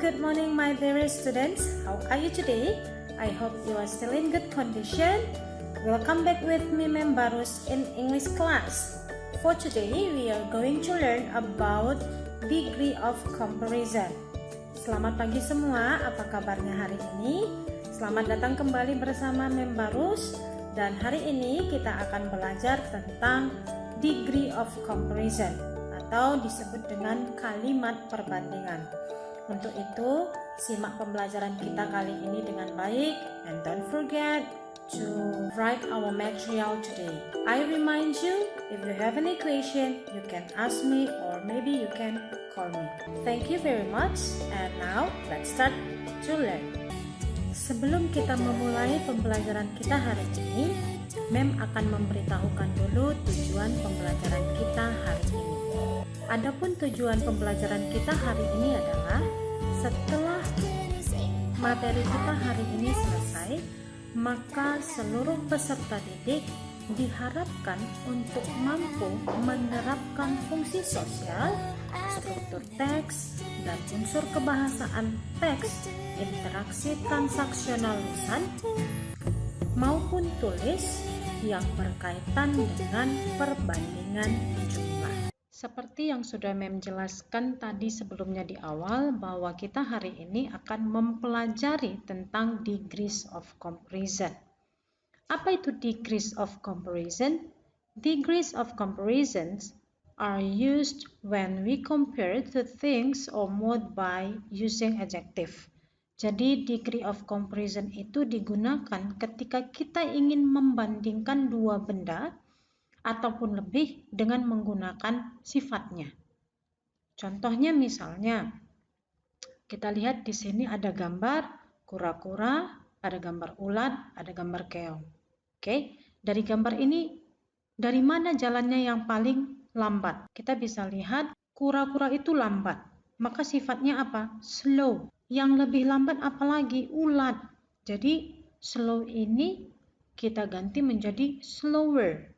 good morning my dear students. How are you today? I hope you are still in good condition. Welcome back with me, Mem Barus, in English class. For today, we are going to learn about degree of comparison. Selamat pagi semua, apa kabarnya hari ini? Selamat datang kembali bersama Mem Barus. Dan hari ini kita akan belajar tentang degree of comparison atau disebut dengan kalimat perbandingan. Untuk itu, simak pembelajaran kita kali ini dengan baik and don't forget to write our material today. I remind you, if you have any question, you can ask me or maybe you can call me. Thank you very much and now let's start to learn. Sebelum kita memulai pembelajaran kita hari ini, Mem akan memberitahukan dulu tujuan pembelajaran kita hari ini. Adapun tujuan pembelajaran kita hari ini adalah setelah materi kita hari ini selesai, maka seluruh peserta didik diharapkan untuk mampu menerapkan fungsi sosial, struktur teks, dan unsur kebahasaan teks, interaksi transaksional lisan, maupun tulis yang berkaitan dengan perbandingan jumlah. Seperti yang sudah Mem jelaskan tadi sebelumnya di awal, bahwa kita hari ini akan mempelajari tentang degrees of comparison. Apa itu degrees of comparison? Degrees of comparisons are used when we compare two things or mode by using adjective. Jadi degree of comparison itu digunakan ketika kita ingin membandingkan dua benda ataupun lebih dengan menggunakan sifatnya. Contohnya misalnya, kita lihat di sini ada gambar kura-kura, ada gambar ulat, ada gambar keong. Oke, dari gambar ini, dari mana jalannya yang paling lambat? Kita bisa lihat kura-kura itu lambat, maka sifatnya apa? Slow. Yang lebih lambat apalagi? Ulat. Jadi slow ini kita ganti menjadi slower.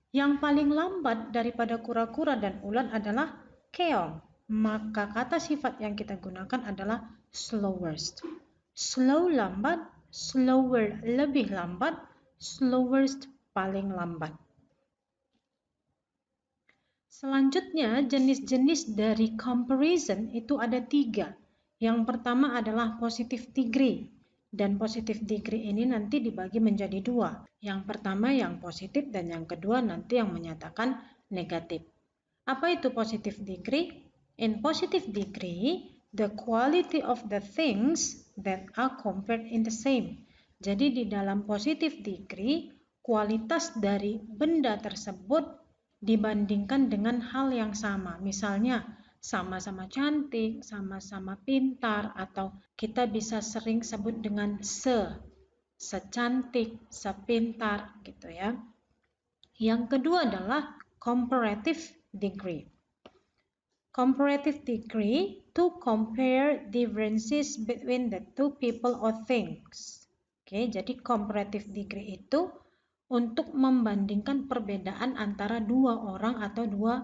Yang paling lambat daripada kura-kura dan ulat adalah keong. Maka kata sifat yang kita gunakan adalah slowest. Slow lambat, slower lebih lambat, slowest paling lambat. Selanjutnya, jenis-jenis dari comparison itu ada 3. Yang pertama adalah positive degree. Dan positive degree ini nanti dibagi menjadi 2. Yang pertama yang positif dan yang kedua nanti yang menyatakan negatif. Apa itu positive degree? In positive degree, the quality of the things that are compared in the same. Jadi di dalam positive degree, kualitas dari benda tersebut dibandingkan dengan hal yang sama. Misalnya, sama-sama cantik, sama-sama pintar, atau kita bisa sering sebut dengan secantik, sepintar gitu ya. Yang kedua adalah comparative degree. Comparative degree to compare differences between the two people or things. Oke, jadi comparative degree itu untuk membandingkan perbedaan antara dua orang atau dua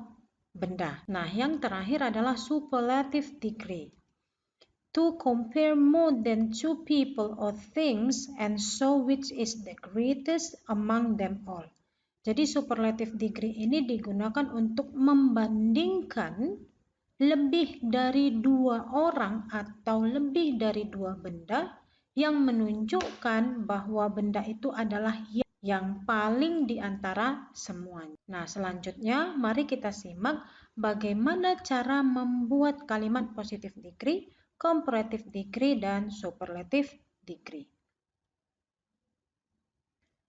benda. Nah, yang terakhir adalah superlative degree. To compare more than two people or things and show which is the greatest among them all. Jadi superlative degree ini digunakan untuk membandingkan lebih dari dua orang atau lebih dari dua benda yang menunjukkan bahwa benda itu adalah yang paling di antara semuanya. Nah, selanjutnya mari kita simak bagaimana cara membuat kalimat positive degree, comparative degree, dan superlative degree.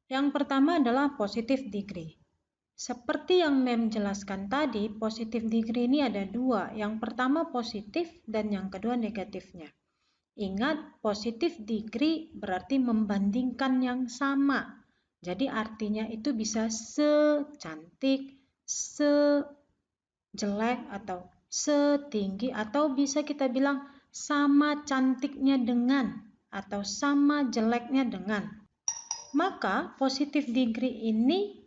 Yang pertama adalah positive degree. Seperti yang Mem jelaskan tadi, positive degree ini ada 2. Yang pertama positif dan yang kedua negatifnya. Ingat, positive degree berarti membandingkan yang sama. Jadi artinya itu bisa secantik, sejelek, atau setinggi, atau bisa kita bilang sama cantiknya dengan, atau sama jeleknya dengan. Maka positive degree ini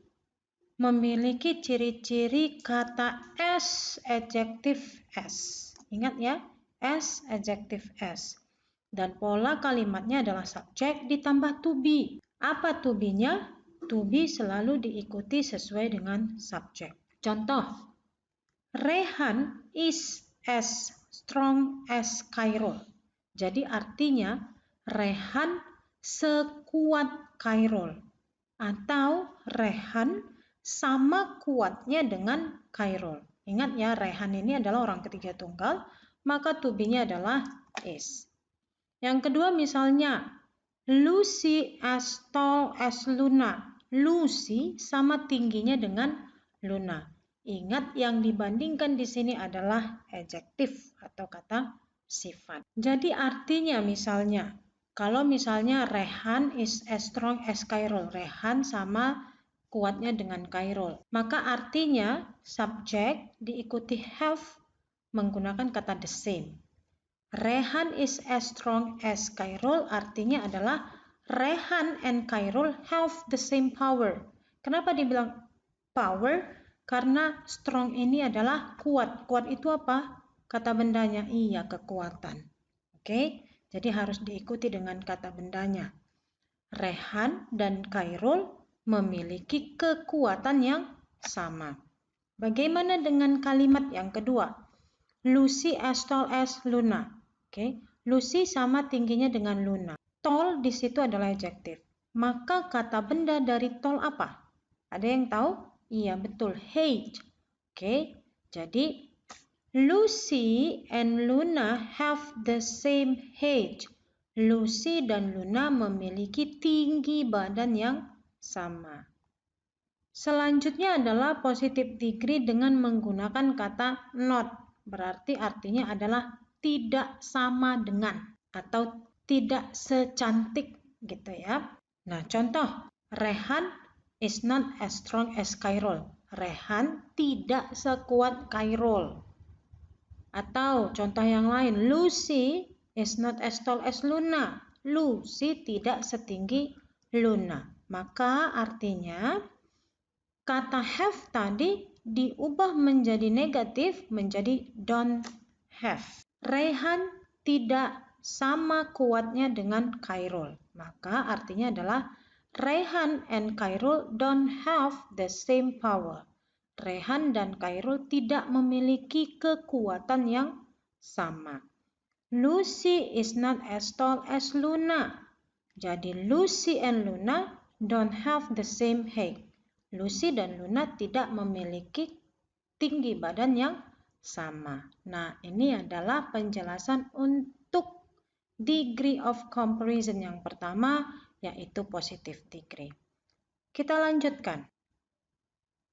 memiliki ciri-ciri kata S, adjektif S. Ingat ya, S, adjective S. Dan pola kalimatnya adalah subjek ditambah to be. Apa to be-nya? To be selalu diikuti sesuai dengan subjek. Contoh, Rehan is as strong as Khairul. Jadi artinya Rehan sekuat Khairul. Atau Rehan sama kuatnya dengan Khairul. Ingat ya, Rehan ini adalah orang ketiga tunggal, maka to be-nya adalah is. Yang kedua misalnya, Lucy as tall as Luna. Lucy sama tingginya dengan Luna. Ingat yang dibandingkan di sini adalah adjektif atau kata sifat. Jadi artinya misalnya, kalau misalnya Rehan is as strong as Khairul. Rehan sama kuatnya dengan Khairul. Maka artinya subjek diikuti have menggunakan kata the same. Rehan is as strong as Khairul artinya adalah Rehan and Khairul have the same power. Kenapa dibilang power? Karena strong ini adalah kuat. Kuat itu apa? Kata bendanya. Iya, kekuatan. Oke, jadi harus diikuti dengan kata bendanya. Rehan dan Khairul memiliki kekuatan yang sama. Bagaimana dengan kalimat yang kedua? Lucy as tall as Luna. Oke, Lucy sama tingginya dengan Luna. Tall di situ adalah adjektif. Maka kata benda dari tall apa? Ada yang tahu? Iya, betul. Height. Oke, jadi Lucy and Luna have the same height. Lucy dan Luna memiliki tinggi badan yang sama. Selanjutnya adalah positive degree dengan menggunakan kata not. Berarti artinya adalah tidak sama dengan atau tidak secantik gitu ya. Nah, contoh, Rehan is not as strong as Khairul. Rehan tidak sekuat Khairul. Atau contoh yang lain, Lucy is not as tall as Luna. Lucy tidak setinggi Luna. Maka artinya kata have tadi diubah menjadi negatif menjadi don't have. Rehan tidak sama kuatnya dengan Khairul. Maka artinya adalah Rehan and Khairul don't have the same power. Rehan dan Khairul tidak memiliki kekuatan yang sama. Lucy is not as tall as Luna. Jadi Lucy and Luna don't have the same height. Lucy dan Luna tidak memiliki tinggi badan yang sama. Nah, ini adalah penjelasan untuk degree of comparison yang pertama, yaitu positive degree. Kita lanjutkan.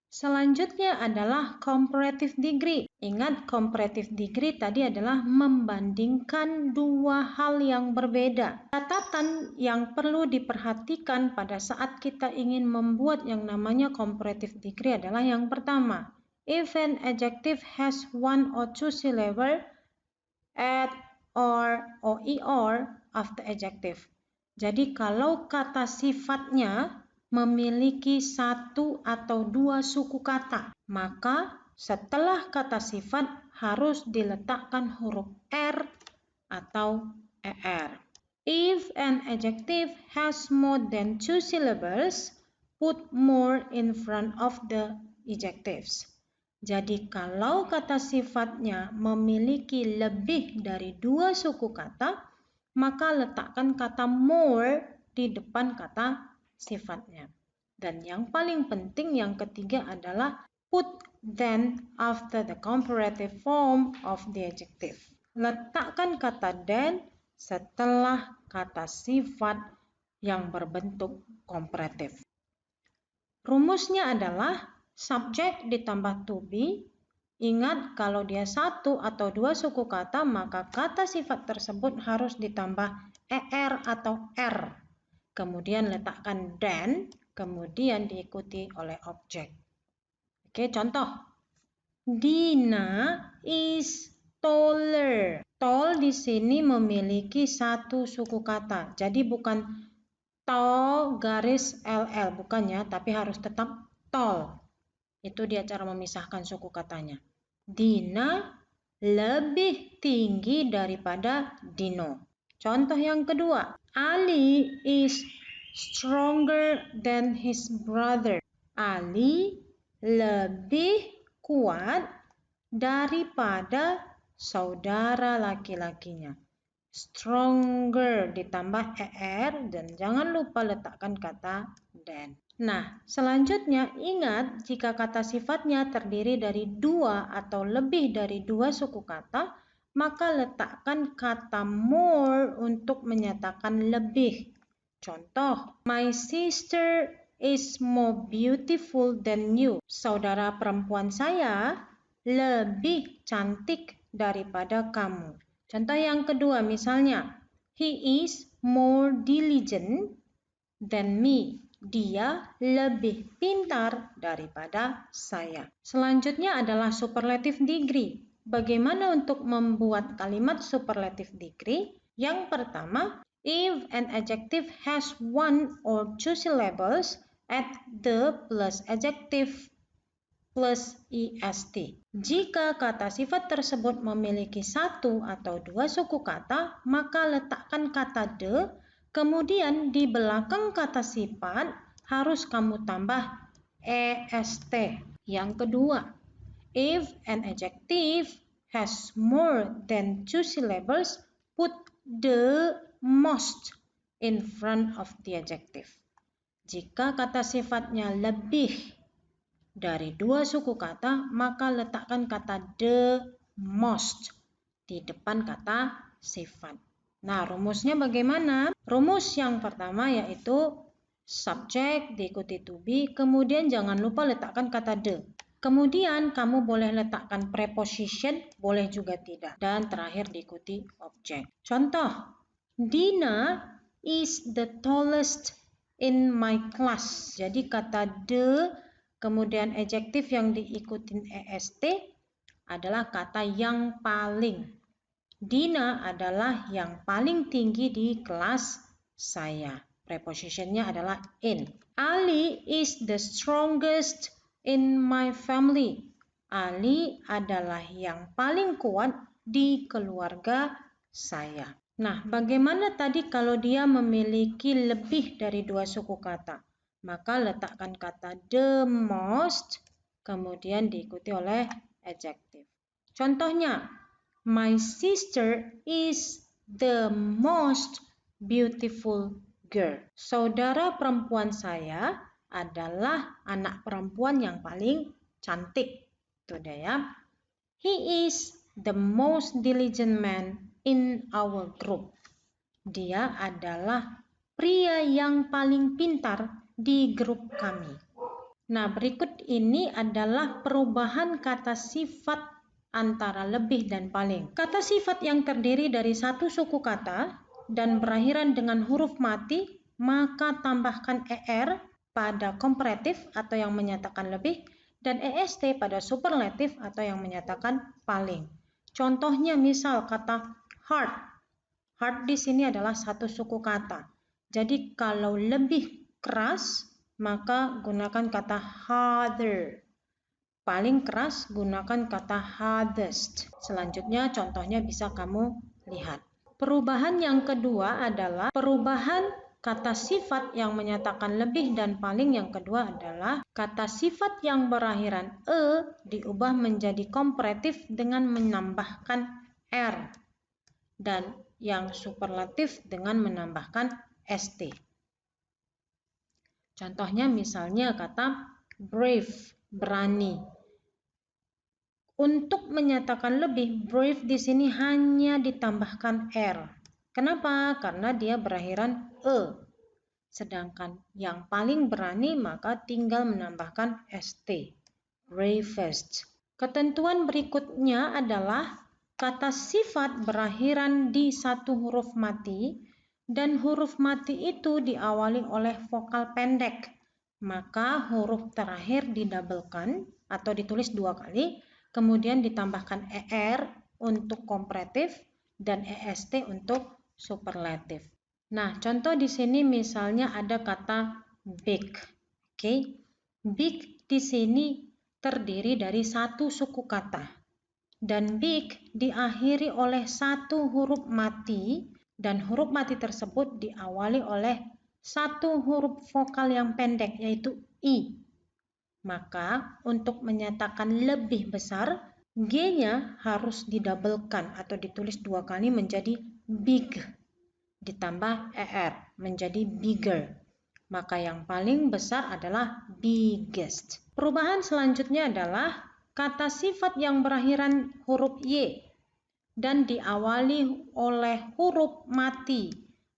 Selanjutnya adalah comparative degree. Ingat, comparative degree tadi adalah membandingkan dua hal yang berbeda. Catatan yang perlu diperhatikan pada saat kita ingin membuat yang namanya comparative degree adalah yang pertama, if an adjective has one or two syllable, add or after adjective. Jadi kalau kata sifatnya memiliki satu atau dua suku kata, maka setelah kata sifat harus diletakkan huruf R atau ER. If an adjective has more than two syllables, put more in front of the adjectives. Jadi kalau kata sifatnya memiliki lebih dari dua suku kata, maka letakkan kata more di depan kata sifatnya. Dan yang paling penting yang ketiga adalah put then after the comparative form of the adjective. Letakkan kata then setelah kata sifat yang berbentuk komparatif. Rumusnya adalah subjek ditambah to be. Ingat, kalau dia satu atau dua suku kata, maka kata sifat tersebut harus ditambah er atau r. Kemudian letakkan then, kemudian diikuti oleh objek. Oke, contoh. Dina is taller. Tall di sini memiliki satu suku kata. Jadi bukan tall garis LL, bukannya, tapi harus tetap tall. Itu dia cara memisahkan suku katanya. Dina lebih tinggi daripada Dino. Contoh yang kedua, Ali is stronger than his brother. Ali lebih kuat daripada saudara laki-lakinya. Stronger ditambah er dan jangan lupa letakkan kata than. Nah, selanjutnya ingat jika kata sifatnya terdiri dari dua atau lebih dari dua suku kata, maka letakkan kata more untuk menyatakan lebih. Contoh, my sister is more beautiful than you. Saudara perempuan saya lebih cantik daripada kamu. Contoh yang kedua misalnya, he is more diligent than me. Dia lebih pintar daripada saya. Selanjutnya adalah superlative degree. Bagaimana untuk membuat kalimat superlative degree? Yang pertama, if an adjective has one or two syllables, add the plus adjective plus est. Jika kata sifat tersebut memiliki satu atau dua suku kata, maka letakkan kata the, kemudian di belakang kata sifat harus kamu tambah est. Yang kedua, if an adjective has more than two syllables, put the most in front of the adjective. Jika kata sifatnya lebih dari dua suku kata, maka letakkan kata the most di depan kata sifat. Nah, rumusnya bagaimana? Rumus yang pertama yaitu subject diikuti to be, kemudian jangan lupa letakkan kata the. Kemudian kamu boleh letakkan preposition, boleh juga tidak. Dan terakhir diikuti object. Contoh, Dina is the tallest in my class. Jadi kata the, kemudian adjektif yang diikutin est adalah kata yang paling. Dina adalah yang paling tinggi di kelas saya. Prepositionnya adalah in. Ali is the strongest in my family. Ali adalah yang paling kuat di keluarga saya. Nah, bagaimana tadi kalau dia memiliki lebih dari dua suku kata? Maka letakkan kata the most, kemudian diikuti oleh adjektif. Contohnya, my sister is the most beautiful girl. Saudara perempuan saya adalah anak perempuan yang paling cantik. Itu dia ya. He is the most diligent man in our group. Dia adalah pria yang paling pintar di grup kami. Nah, berikut ini adalah perubahan kata sifat antara lebih dan paling. Kata sifat yang terdiri dari satu suku kata dan berakhiran dengan huruf mati, maka tambahkan er pada komparatif atau yang menyatakan lebih dan est pada superlatif atau yang menyatakan paling. Contohnya misal kata hard. Hard di sini adalah satu suku kata. Jadi kalau lebih keras, maka gunakan kata harder. Paling keras gunakan kata hardest. Selanjutnya contohnya bisa kamu lihat. Perubahan yang kedua adalah perubahan kata sifat yang menyatakan lebih dan paling. Yang kedua adalah kata sifat yang berakhiran e diubah menjadi komparatif dengan menambahkan r. Dan yang superlatif dengan menambahkan st. Contohnya misalnya kata brave, berani. Untuk menyatakan lebih, brave di sini hanya ditambahkan r. Kenapa? Karena dia berakhiran e. Sedangkan yang paling berani maka tinggal menambahkan st. Bravest. Ketentuan berikutnya adalah kata sifat berakhiran di satu huruf mati dan huruf mati itu diawali oleh vokal pendek. Maka huruf terakhir didabelkan atau ditulis dua kali. Kemudian ditambahkan er untuk komparatif dan est untuk superlatif. Nah, contoh di sini misalnya ada kata big. Oke. Big di sini terdiri dari satu suku kata dan big diakhiri oleh satu huruf mati dan huruf mati tersebut diawali oleh satu huruf vokal yang pendek yaitu I. Maka untuk menyatakan lebih besar, G-nya harus didabelkan atau ditulis 2 kali menjadi big. Ditambah ER menjadi bigger. Maka yang paling besar adalah biggest. Perubahan selanjutnya adalah kata sifat yang berakhiran huruf Y dan diawali oleh huruf mati.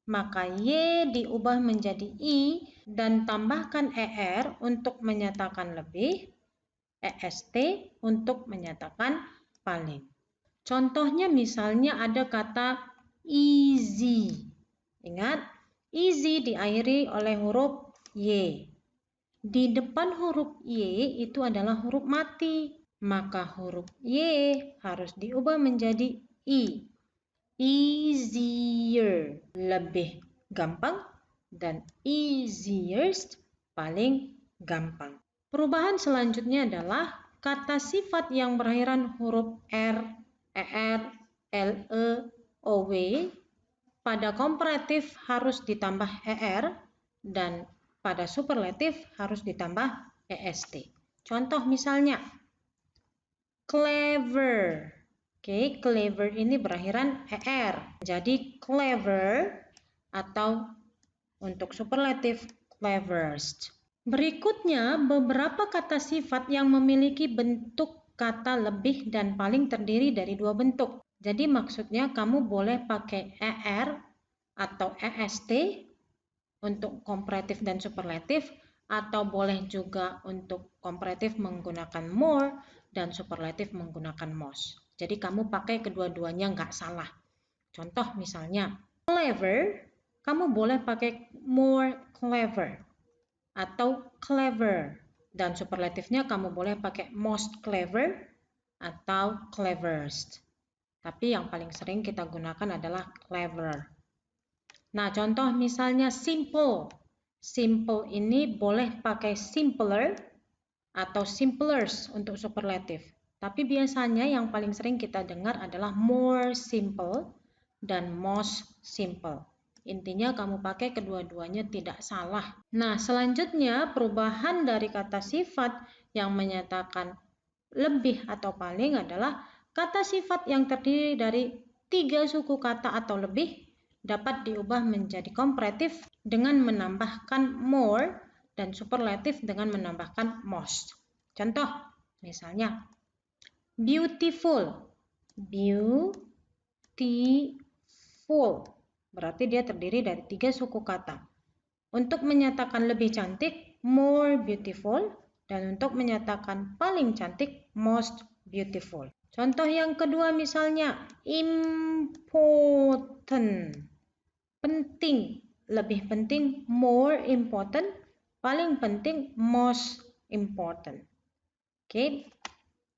Maka Y diubah menjadi I dan tambahkan ER untuk menyatakan lebih, EST untuk menyatakan paling. Contohnya misalnya ada kata easy. Ingat, easy diakhiri oleh huruf Y. Di depan huruf Y itu adalah huruf mati. Maka huruf Y harus diubah menjadi I. Easier, lebih gampang, dan easiest, paling gampang. Perubahan selanjutnya adalah kata sifat yang berakhiran huruf R, ER, LE, OW. Pada komparatif harus ditambah ER dan pada superlatif harus ditambah EST. Contoh misalnya, clever. Oke, clever ini berakhiran ER. Jadi clever atau untuk superlatif cleverest. Berikutnya, beberapa kata sifat yang memiliki bentuk kata lebih dan paling terdiri dari 2 bentuk. Jadi maksudnya kamu boleh pakai ER atau EST untuk komparatif dan superlatif, atau boleh juga untuk komparatif menggunakan more dan superlatif menggunakan most. Jadi kamu pakai kedua-duanya nggak salah. Contoh misalnya, clever, kamu boleh pakai more clever atau clever. Dan superlatifnya kamu boleh pakai most clever atau cleverest. Tapi yang paling sering kita gunakan adalah clever. Nah, contoh misalnya simple. Simple ini boleh pakai simpler atau simplers untuk superlatif. Tapi biasanya yang paling sering kita dengar adalah more simple dan most simple. Intinya kamu pakai kedua-duanya tidak salah. Nah, selanjutnya perubahan dari kata sifat yang menyatakan lebih atau paling adalah kata sifat yang terdiri dari 3 suku kata atau lebih dapat diubah menjadi komparatif dengan menambahkan more dan superlatif dengan menambahkan most. Contoh, misalnya beautiful. Beautiful. Berarti dia terdiri dari 3 suku kata. Untuk menyatakan lebih cantik, more beautiful. Dan untuk menyatakan paling cantik, most beautiful. Contoh yang kedua misalnya, important. Penting. Lebih penting, more important. Paling penting, most important. Oke.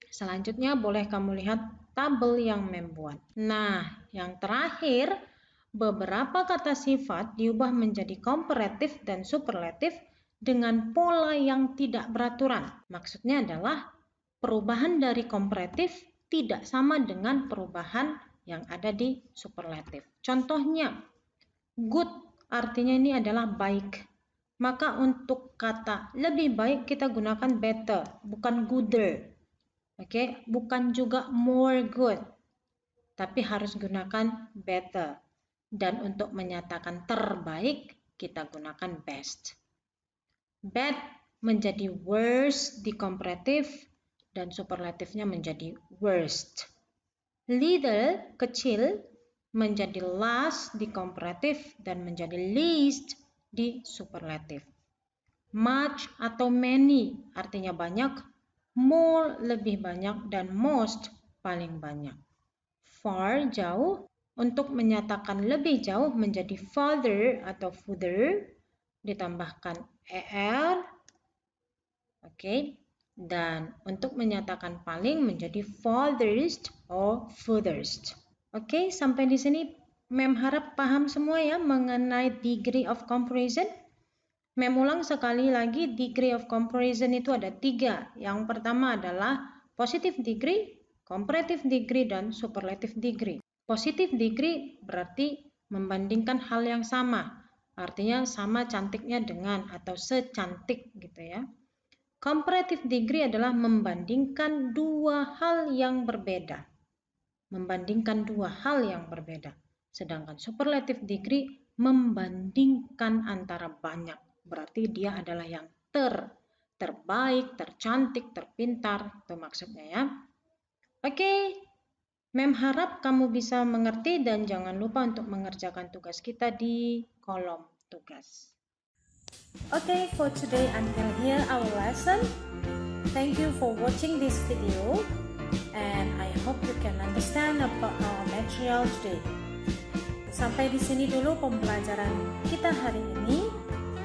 Selanjutnya boleh kamu lihat tabel yang membuat. Nah, yang terakhir, beberapa kata sifat diubah menjadi komparatif dan superlatif dengan pola yang tidak beraturan. Maksudnya adalah perubahan dari komparatif tidak sama dengan perubahan yang ada di superlatif. Contohnya, good artinya ini adalah baik. Maka untuk kata lebih baik kita gunakan better, bukan gooder. Oke, bukan juga more good, tapi harus gunakan better. Dan untuk menyatakan terbaik, kita gunakan best. Bad menjadi worst di komparatif, dan superlatifnya menjadi worst. Little, kecil, menjadi last di komparatif, dan menjadi least di superlatif. Much atau many artinya banyak, more lebih banyak, dan most paling banyak. Far jauh, untuk menyatakan lebih jauh menjadi farther atau further, ditambahkan er. Oke. Dan untuk menyatakan paling menjadi farthest or furthest. Oke, sampai di sini Mem harap paham semua ya mengenai degree of comparison. Mem ulang sekali lagi, degree of comparison itu ada 3. Yang pertama adalah positive degree, comparative degree dan superlative degree. Positive degree berarti membandingkan hal yang sama, artinya sama cantiknya dengan atau secantik gitu ya. Comparative degree adalah membandingkan dua hal yang berbeda. Membandingkan dua hal yang berbeda. Sedangkan superlative degree membandingkan antara banyak. Berarti dia adalah yang terbaik, tercantik, terpintar. Itu maksudnya ya. Oke, Mem harap kamu bisa mengerti dan jangan lupa untuk mengerjakan tugas kita di kolom tugas. Okay, for today until here our lesson. Thank you for watching this video and I hope you can understand about our material today. Sampai di sini dulu pembelajaran kita hari ini.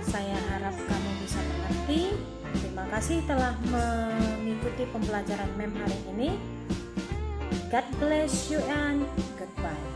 Saya harap kamu bisa mengerti. Terima kasih telah mengikuti pembelajaran Mem hari ini. God bless you and goodbye.